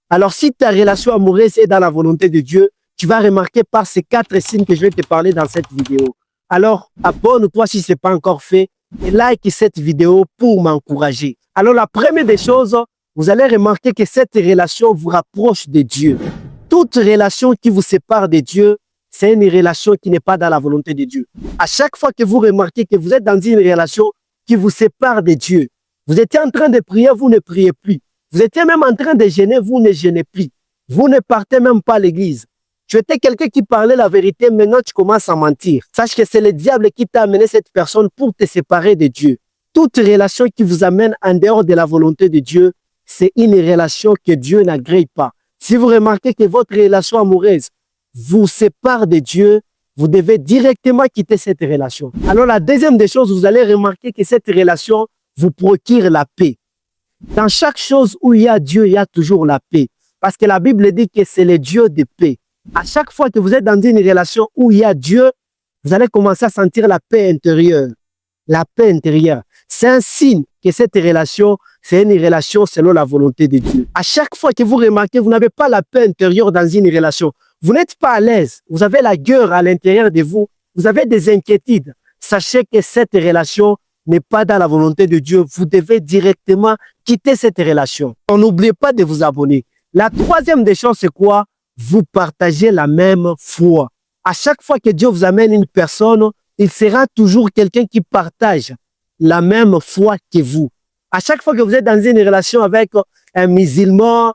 Alors, si ta relation amoureuse est dans la volonté de Dieu, tu vas remarquer par ces 4 signes que je vais te parler dans cette vidéo. Alors, abonne-toi si ce n'est pas encore fait et like cette vidéo pour m'encourager. Alors, la première des choses, vous allez remarquer que cette relation vous rapproche de Dieu. Toute relation qui vous sépare de Dieu, c'est une relation qui n'est pas dans la volonté de Dieu. À chaque fois que vous remarquez que vous êtes dans une relation qui vous sépare de Dieu, vous étiez en train de prier, vous ne priez plus. Vous étiez même en train de jeûner, vous ne jeûnez plus. Vous ne partez même pas à l'église. Tu étais quelqu'un qui parlait la vérité, maintenant tu commences à mentir. Sache que c'est le diable qui t'a amené cette personne pour te séparer de Dieu. Toute relation qui vous amène en dehors de la volonté de Dieu, c'est une relation que Dieu n'agrée pas. Si vous remarquez que votre relation amoureuse vous sépare de Dieu, vous devez directement quitter cette relation. Alors la deuxième des choses, vous allez remarquer que cette relation vous procure la paix. Dans chaque chose où il y a Dieu, il y a toujours la paix. Parce que la Bible dit que c'est le Dieu de paix. À chaque fois que vous êtes dans une relation où il y a Dieu, vous allez commencer à sentir la paix intérieure. La paix intérieure. C'est un signe que cette relation, c'est une relation selon la volonté de Dieu. À chaque fois que vous remarquez, vous n'avez pas la paix intérieure dans une relation. Vous n'êtes pas à l'aise. Vous avez la guerre à l'intérieur de vous. Vous avez des inquiétudes. Sachez que cette relation n'est pas dans la volonté de Dieu. Vous devez directement quitter cette relation. N'oubliez pas de vous abonner. La troisième des choses, c'est quoi? Vous partagez la même foi. À chaque fois que Dieu vous amène une personne, il sera toujours quelqu'un qui partage la même foi que vous. À chaque fois que vous êtes dans une relation avec un musulman,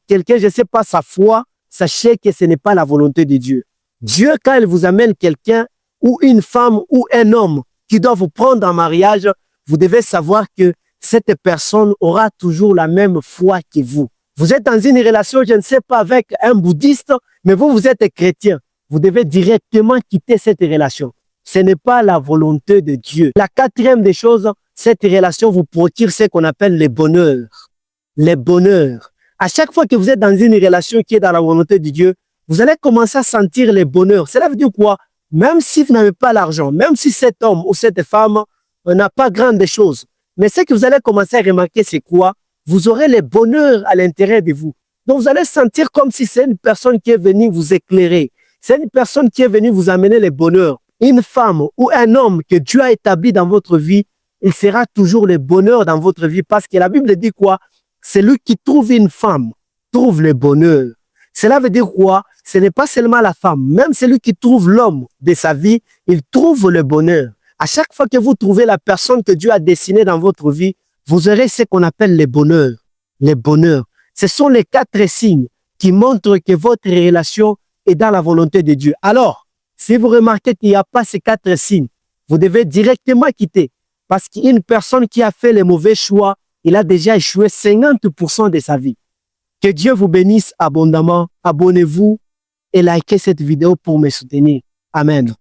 quelqu'un, je ne sais pas, sa foi, sachez que ce n'est pas la volonté de Dieu. Dieu, quand il vous amène quelqu'un ou une femme ou un homme qui doit vous prendre en mariage, vous devez savoir que cette personne aura toujours la même foi que vous. Vous êtes dans une relation, je ne sais pas, avec un bouddhiste, mais vous êtes chrétien. Vous devez directement quitter cette relation. Ce n'est pas la volonté de Dieu. La quatrième des choses, cette relation vous procure ce qu'on appelle le bonheur. Le bonheur. À chaque fois que vous êtes dans une relation qui est dans la volonté de Dieu, vous allez commencer à sentir le bonheur. Cela veut dire quoi? Même si vous n'avez pas l'argent, même si cet homme ou cette femme n'a pas grande chose, mais ce que vous allez commencer à remarquer, c'est quoi? Vous aurez le bonheur à l'intérieur de vous. Donc, vous allez sentir comme si c'est une personne qui est venue vous éclairer. C'est une personne qui est venue vous amener le bonheur. Une femme ou un homme que Dieu a établi dans votre vie, il sera toujours le bonheur dans votre vie parce que la Bible dit quoi? Celui qui trouve une femme trouve le bonheur. Cela veut dire quoi? Ce n'est pas seulement la femme. Même celui qui trouve l'homme de sa vie, il trouve le bonheur. À chaque fois que vous trouvez la personne que Dieu a dessinée dans votre vie, vous aurez ce qu'on appelle le bonheur. Le bonheur. Ce sont les 4 signes qui montrent que votre relation est dans la volonté de Dieu. Alors, si vous remarquez qu'il n'y a pas ces 4 signes, vous devez directement quitter. Parce qu'une personne qui a fait les mauvais choix, il a déjà échoué 50% de sa vie. Que Dieu vous bénisse abondamment. Abonnez-vous et likez cette vidéo pour me soutenir. Amen.